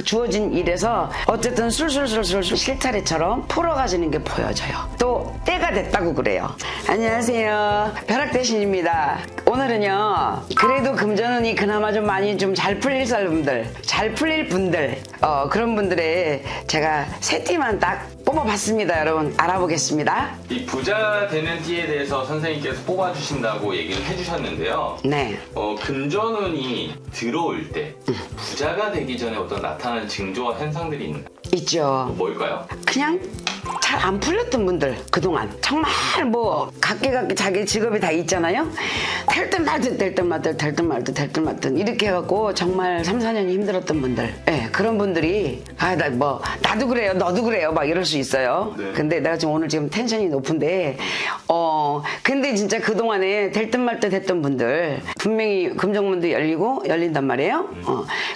주어진 일에서 어쨌든 술술술술 실타래처럼 풀어가지는 게 보여져요. 또 때가 됐다고 그래요. 안녕하세요. 벼락대신입니다. 오늘은요, 그래도 금전운이 그나마 좀 많이 좀 잘 풀릴 사람들, 잘 풀릴 분들, 그런 분들의 제가 세 띠만 딱 뽑아봤습니다. 여러분 알아보겠습니다. 이 부자 되는 띠에 대해서 선생님께서 뽑아주신다고 얘기를 해주셨는데요. 네. 금전운이 들어올 때 부자가 되기 전에 어떤 나타나는 징조와 현상들이 있나요? 있죠. 뭘까요? 그냥 잘 안 풀렸던 분들, 그동안 정말 뭐 각기 자기 직업이 다 있잖아요. 될 듯 말듯 이렇게 해갖고 정말 3, 4년이 힘들었던 분들, 그런 분들이 나도 그래요, 너도 그래요, 막 이럴 수 있어요. 네. 근데 내가 지금 오늘 지금 텐션이 높은데 근데 진짜 그동안에 될 듯 말 듯 했던 분들 분명히 금전문도 열린단 말이에요.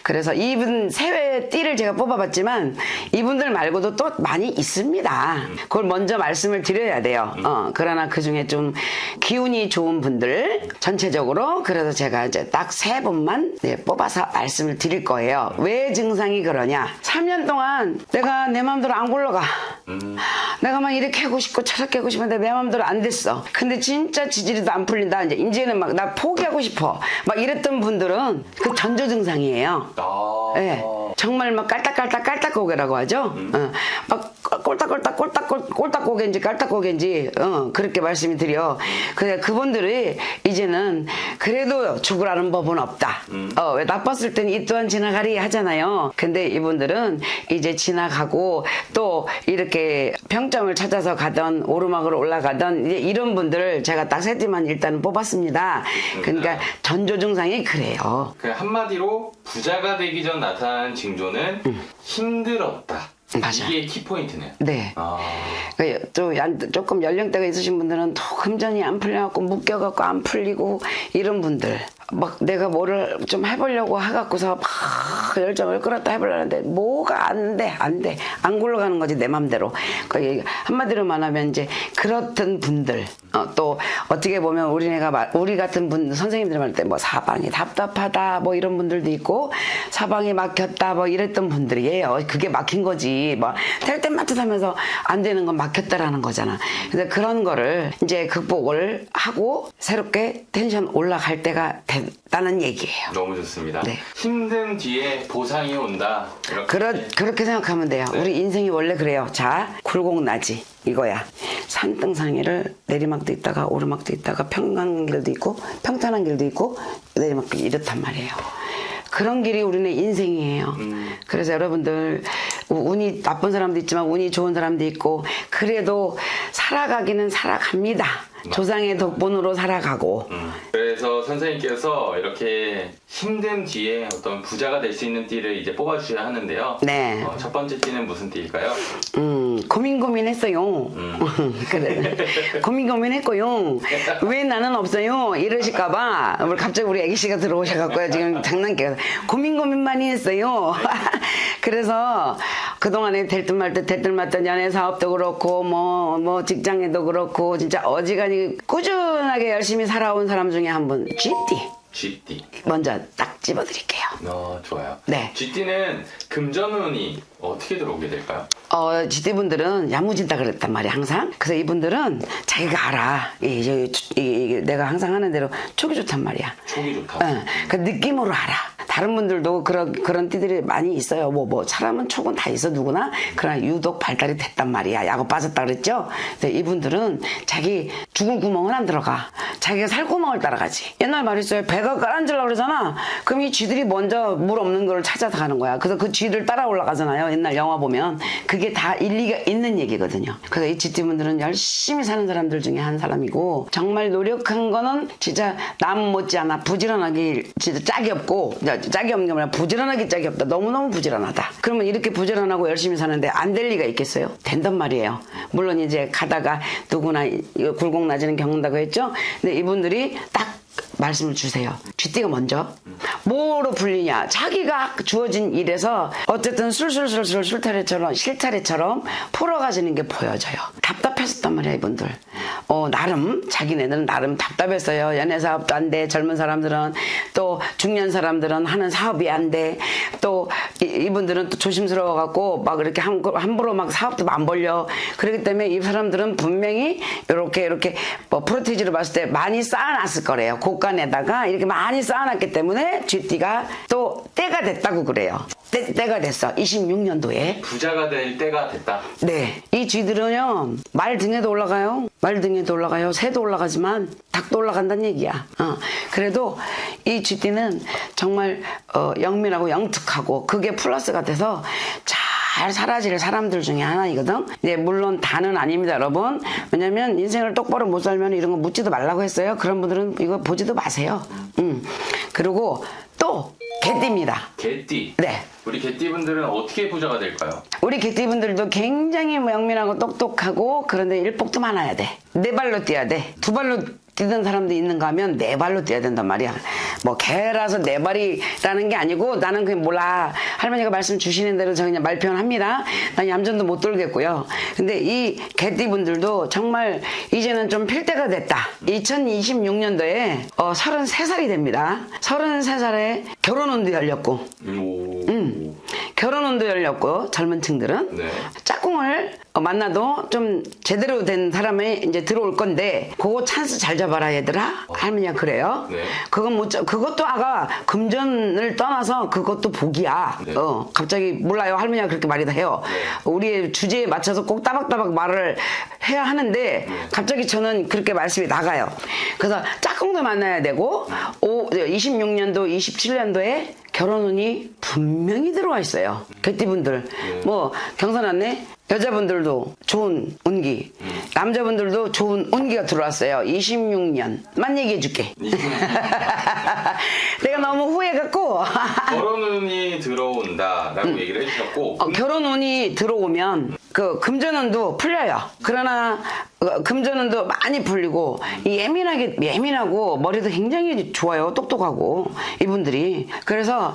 그래서 이분 세외 띠를 제가 뽑아봤지만 이분들 말고도 또 많이 있습니다. 그걸 먼저 말씀을 드려야 돼요. 그러나 그 중에 좀 기운이 좋은 분들 전체적으로 그래서 제가 이제 딱 세 분만 뽑아서 말씀을 드릴 거예요. 왜 증상이 그러냐? 3년 동안 내가 내 마음대로 안 굴러가. 내가 막 이렇게 하고 싶고 저렇게 하고 싶은데 내 마음대로 안 됐어. 근데 진짜 지지리도 안 풀린다. 이제는 막 나 포기하고 싶어. 막 이랬던 분들은 그 전조 증상이에요. 네. 정말 막 깔딱고개라고 하죠. 막 꼴딱고개인지 깔딱고개인지 그렇게 말씀이 드려. 그래 그분들이 이제는 그래도 죽으라는 법은 없다. 왜 나빴을 땐 이 또한 지나가리 하잖아요. 근데 이분들은 이제 지나가고 또 이렇게 평점을 찾아서 가던 오르막으로 올라가던 이제 이런 분들을 제가 딱 세 띠만 일단 뽑았습니다. 그러니까 전조 증상이 그래요. 한마디로 부자가 되기 전 나타나는 징조는 힘들었다. 맞아. 이게 키포인트네요. 네. 또 조금 연령대가 있으신 분들은 또 금전이 안 풀려갖고 묶여갖고 안 풀리고 이런 분들 막 내가 뭐를 좀 해보려고 해갖고서 막 열정을 끌었다 해보려는데 뭐가 안 굴러가는 거지 내 맘대로. 한마디로 말하면 이제 그렇던 분들 또 어떻게 보면 우리 같은 분 선생님들 말 때 뭐 사방이 답답하다 뭐 이런 분들도 있고 사방이 막혔다 뭐 이랬던 분들이에요. 그게 막힌 거지. 뭐 될 듯 말 듯 하면서 안 되는 건 막혔다라는 거잖아. 그래서 그런 거를 이제 극복을 하고 새롭게 텐션 올라갈 때가 됐다는 얘기예요. 너무 좋습니다. 네. 힘든 뒤에 보상이 온다. 그렇게 생각하면 돼요. 네. 우리 인생이 원래 그래요. 자, 굴곡나지 이거야. 산등상해를 내리막도 있다가 오르막도 있다가 평안한 길도 있고 평탄한 길도 있고 내리막도 이렇단 말이에요. 그런 길이 우리는 인생이에요. 그래서 여러분들 운이 나쁜 사람도 있지만 운이 좋은 사람도 있고 그래도 살아가기는 살아갑니다. 조상의 덕분으로 살아가고. 그래서 선생님께서 이렇게 힘든 뒤에 어떤 부자가 될 수 있는 띠를 이제 뽑아주셔야 하는데요. 네. 첫 번째 띠는 무슨 띠일까요? 고민했어요. 그래. 고민했고요. 왜 나는 없어요? 이러실까봐. 갑자기 우리 애기씨가 들어오셔갖고요. 지금 장난기가. 고민 많이 했어요. 그래서 그동안에 될 듯 말 듯 연애 사업도 그렇고 뭐 직장에도 그렇고 진짜 어지간히 꾸준하게 열심히 살아온 사람 중에 한 분 GT 먼저 딱 집어드릴게요. 좋아요. 네. GT는 금전운이 어떻게 들어오게 될까요? GT분들은 야무진다 그랬단 말이야 항상. 그래서 이분들은 자기가 알아. 내가 항상 하는 대로 촉이 좋단 말이야. 촉이 좋다. 그 느낌으로 알아. 다른 분들도 그런 띠들이 많이 있어요. 사람은 촉은 다 있어 누구나. 그러나 유독 발달이 됐단 말이야. 야구 빠졌다 그랬죠. 근데 이분들은 자기 죽을 구멍은 안 들어가. 자기가 살 구멍을 따라가지. 옛날 말 있어요. 배가 깔아앉으려고 그러잖아. 그럼 이 쥐들이 먼저 물 없는 걸 찾아서 가는 거야. 그래서 그 쥐들 따라 올라가잖아요. 옛날 영화 보면. 그게 다 일리가 있는 얘기거든요. 그래서 이 GT분들은 열심히 사는 사람들 중에 한 사람이고 정말 노력한 거는 진짜 남 못지않아 부지런하게 진짜 짝이 없고 짝이 없는 게 아니라 부지런하게 짝이 없다. 너무너무 부지런하다. 그러면 이렇게 부지런하고 열심히 사는데 안 될 리가 있겠어요? 된단 말이에요. 물론 이제 가다가 누구나 굴곡 낮이는 겪는다고 했죠. 근데 이분들이 딱 말씀을 주세요. 쥐띠가 먼저. 뭐로 불리냐? 자기가 주어진 일에서 어쨌든 술술술술 실타래처럼 풀어가지는 게 보여져요. 답답했었단 말이야, 이분들. 나름 자기네들은 나름 답답했어요. 연애 사업도 안 돼. 젊은 사람들은 또 중년 사람들은 하는 사업이 안 돼. 또 이분들은 또 조심스러워 갖고 막 이렇게 함부로 막 사업도 안 벌려. 그렇기 때문에 이 사람들은 분명히 이렇게 뭐 프로티지로 봤을 때 많이 쌓아놨을 거래요. 곳간에다가 이렇게 많이 쌓아놨기 때문에 쥐띠가 또 때가 됐다고 그래요. 때가 됐어. 26년도에. 부자가 될 때가 됐다. 네. 이 쥐들은요, 말 등에도 올라가요. 새도 올라가지만 닭도 올라간다는 얘기야. 그래도 이 쥐띠는 정말 영민하고 영특하고 그게 플러스가 돼서 잘 사라질 사람들 중에 하나이거든. 네, 물론 다는 아닙니다, 여러분. 왜냐면 인생을 똑바로 못 살면 이런 거 묻지도 말라고 했어요. 그런 분들은 이거 보지도 마세요. 그리고 또 개띠입니다. 개띠. 네. 우리 개띠분들은 어떻게 부자가 될까요? 우리 개띠분들도 굉장히 영민하고 똑똑하고 그런데 일복도 많아야 돼. 네 발로 뛰어야 돼. 두 발로 뛰던 사람도 있는가 하면 네 발로 뛰어야 된단 말이야. 뭐 개라서 네 발이라는 게 아니고 나는 그냥 몰라. 할머니가 말씀 주시는 대로 저 그냥 말 표현합니다. 난 얌전도 못 돌겠고요. 근데 이 개띠분들도 정말 이제는 좀 필 때가 됐다. 2026년도에 33살이 됩니다. 33살에 결혼운도 열렸고 결혼운도 열렸고 젊은 층들은 네. 짝꿍을 만나도 좀 제대로 된 사람이 이제 들어올 건데 그거 찬스 잘 잡아라 얘들아. 할머니가 그래요. 네. 그것도 아가 금전을 떠나서 그것도 복이야. 네. 갑자기 몰라요. 할머니가 그렇게 말이 다 해요. 네. 우리의 주제에 맞춰서 꼭 따박따박 말을 해야 하는데 갑자기 저는 그렇게 말씀이 나가요. 그래서 짝꿍도 만나야 되고 26년도 27년도에 결혼운이 분명히 들어와 있어요. 개띠분들 뭐 경선하네. 여자분들도 좋은 운기, 남자분들도 좋은 운기가 들어왔어요. 26년만 얘기해 줄게. 내가 너무 후회갖고 결혼운이 들어온다라고 얘기를 해주셨고 결혼운이 들어오면 그 금전운도 풀려요. 그러나 금전운도 많이 풀리고 예민하고 머리도 굉장히 좋아요. 똑똑하고 이분들이. 그래서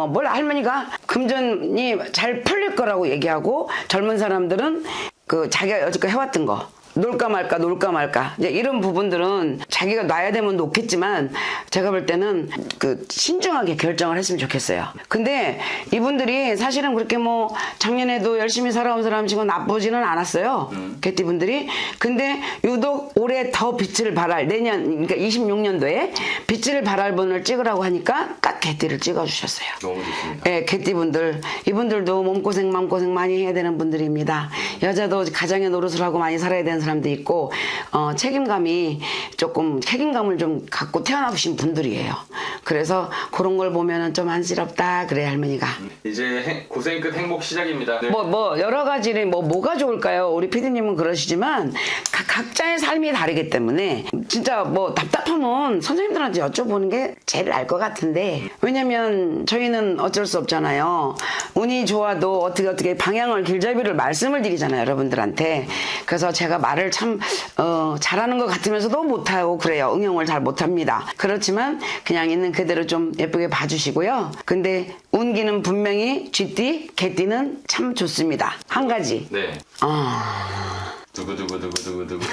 몰라 할머니가 금전이 잘 풀릴 거라고 얘기하고 젊은 사람들은 그 자기가 여지껏 해왔던 거 놀까 말까 이제 이런 부분들은 자기가 놔야 되면 놓겠지만 제가 볼 때는 그 신중하게 결정을 했으면 좋겠어요. 근데 이분들이 사실은 그렇게 뭐 작년에도 열심히 살아온 사람 치고 나쁘지는 않았어요. 개띠분들이. 근데 유독 올해 더 빛을 발할 내년 그러니까 26년도에 빛을 발할 분을 찍으라고 하니까 딱 개띠를 찍어주셨어요. 너무 좋습니다. 네, 개띠분들 이분들도 몸고생 마음고생 많이 해야 되는 분들입니다. 여자도 가정의 노릇을 하고 많이 살아야 되는 사람도 있고 책임감을 좀 갖고 태어나신 분들이에요. 그래서 그런 걸 보면은 좀 안쓰럽다 그래 할머니가. 이제 고생 끝 행복 시작입니다. 네. 뭐 여러 가지를 뭐가 좋을까요? 우리 PD님은 그러시지만 각자의 삶이 다르기 때문에 진짜 뭐 답답하면 선생님들한테 여쭤보는 게 제일 나을 것 같은데 왜냐면 저희는 어쩔 수 없잖아요. 운이 좋아도 어떻게 방향을 길잡이를 말씀을 드리잖아요 여러분들한테. 그래서 제가 말을 참 잘하는 것 같으면서도 못하고 그래요. 응용을 잘 못합니다. 그렇지만 그냥 있는 그대로 좀 예쁘게 봐주시고요. 근데 운기는 분명히 쥐띠, 개띠는 참 좋습니다. 한 가지. 네. 두구두구두구두구두구.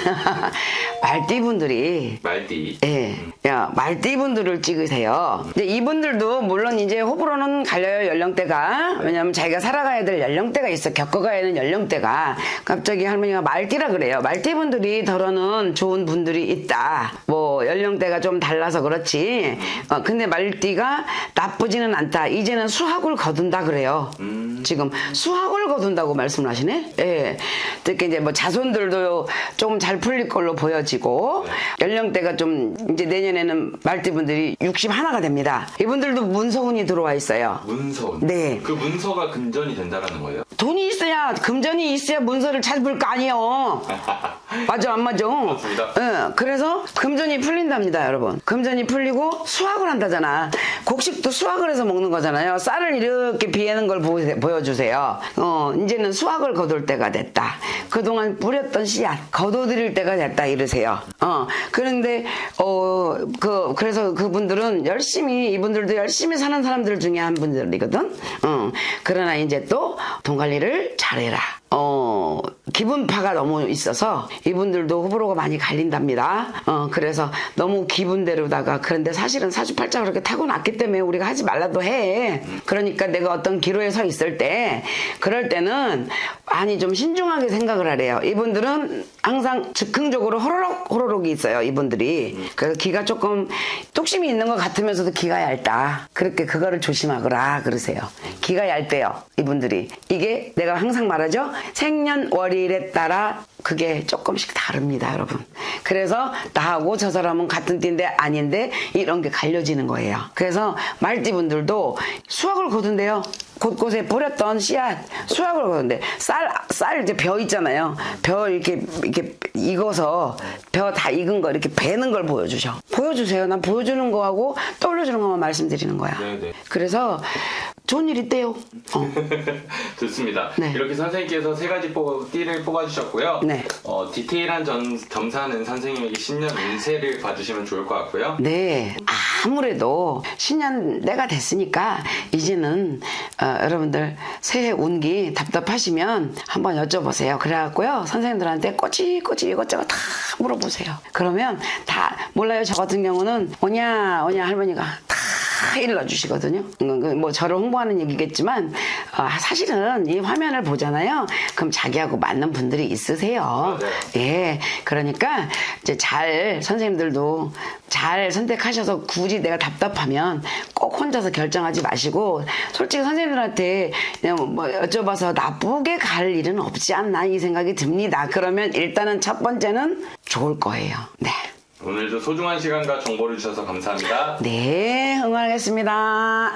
말띠분들이 말띠. 예, 야 말띠분들을 찍으세요. 이제 이분들도 물론 이제 호불호는 갈려요 연령대가. 왜냐면 자기가 살아가야 될 연령대가 있어. 겪어가야 하는 연령대가. 갑자기 할머니가 말띠라 그래요. 말띠분들이 덜어는 좋은 분들이 있다. 뭐 연령대가 좀 달라서 그렇지. 근데 말띠가 나쁘지는 않다. 이제는 수학을 거둔다 그래요. 지금 수학을 거둔다고 말씀을 하시네. 예, 특히 이제 뭐 자손들도 좀 잘 풀릴 걸로 보여지고 연령대가 좀 이제 내년에는 말띠분들이 61가 됩니다. 이분들도 문서운이 들어와 있어요. 문서운. 네. 그 문서가 금전이 된다라는 거예요? 돈이 있어야 금전이 있어야 문서를 찾을 거 아니에요. 맞아 안 맞아? 맞습니다. 응, 그래서 금전이 풀린답니다 여러분. 금전이 풀리고 수확을 한다잖아. 곡식도 수확을 해서 먹는 거잖아요. 쌀을 이렇게 비애는 걸 보여주세요. 이제는 수확을 거둘 때가 됐다. 그동안 뿌렸던 씨앗 거둬들일 때가 됐다 이러세요. 그런데 그래서 그분들은 열심히, 이분들도 열심히 사는 사람들 중에 한 분들이거든. 그러나 이제 또 돈 관리를 잘해라. 기분파가 너무 있어서 이분들도 호불호가 많이 갈린답니다. 그래서 너무 기분대로다가, 그런데 사실은 사주팔자 그렇게 타고났기 때문에 우리가 하지 말라도 해. 그러니까 내가 어떤 기로에 서 있을 때, 그럴 때는 아니 좀 신중하게 생각을 하래요. 이분들은 항상 즉흥적으로 호로록이 있어요. 이분들이. 그래서 기가 조금 뚝심이 있는 것 같으면서도 기가 얇다. 그렇게 그거를 조심하거라 그러세요. 기가 얇대요. 이분들이. 이게 내가 항상 말하죠. 생년월일에 따라 그게 조금씩 다릅니다, 여러분. 그래서 나하고 저 사람은 같은 띠인데 아닌데 이런 게 갈려지는 거예요. 그래서 말띠분들도 수확을 거둔대요. 곳곳에 뿌렸던 씨앗 수확을 거둔대. 쌀 이제 벼 있잖아요. 벼 이렇게 익어서 벼 다 익은 거 이렇게 베는 걸 보여주세요. 난 보여주는 거하고 떠올려주는 것만 말씀드리는 거야. 네네. 그래서 좋은 일 있대요. 좋습니다. 네. 이렇게 선생님께서 세 가지 띠를 뽑아주셨고요. 네. 디테일한 점사는 선생님에게 신년 운세를 봐주시면 좋을 것 같고요. 네, 아무래도 신년 때가 됐으니까 이제는 여러분들 새해 운기 답답하시면 한번 여쭤보세요. 그래갖고요 선생님들한테 꼬치꼬치 이것저것 다 물어보세요. 그러면 다 몰라요. 저 같은 경우는 오냐 할머니가 다 일러주시거든요. 뭐 저를 홍보하는 얘기겠지만 사실은 이 화면을 보잖아요. 그럼 자기하고 맞는 분들이 있으세요. 맞아요. 예, 그러니까 이제 선생님들도 잘 선택하셔서 굳이 내가 답답하면 꼭 혼자서 결정하지 마시고, 솔직히 선생님들한테 그냥 뭐 여쭤봐서 나쁘게 갈 일은 없지 않나 이 생각이 듭니다. 그러면 일단은 첫 번째는 좋을 거예요. 네. 오늘도 소중한 시간과 정보를 주셔서 감사합니다. 네, 응원하겠습니다.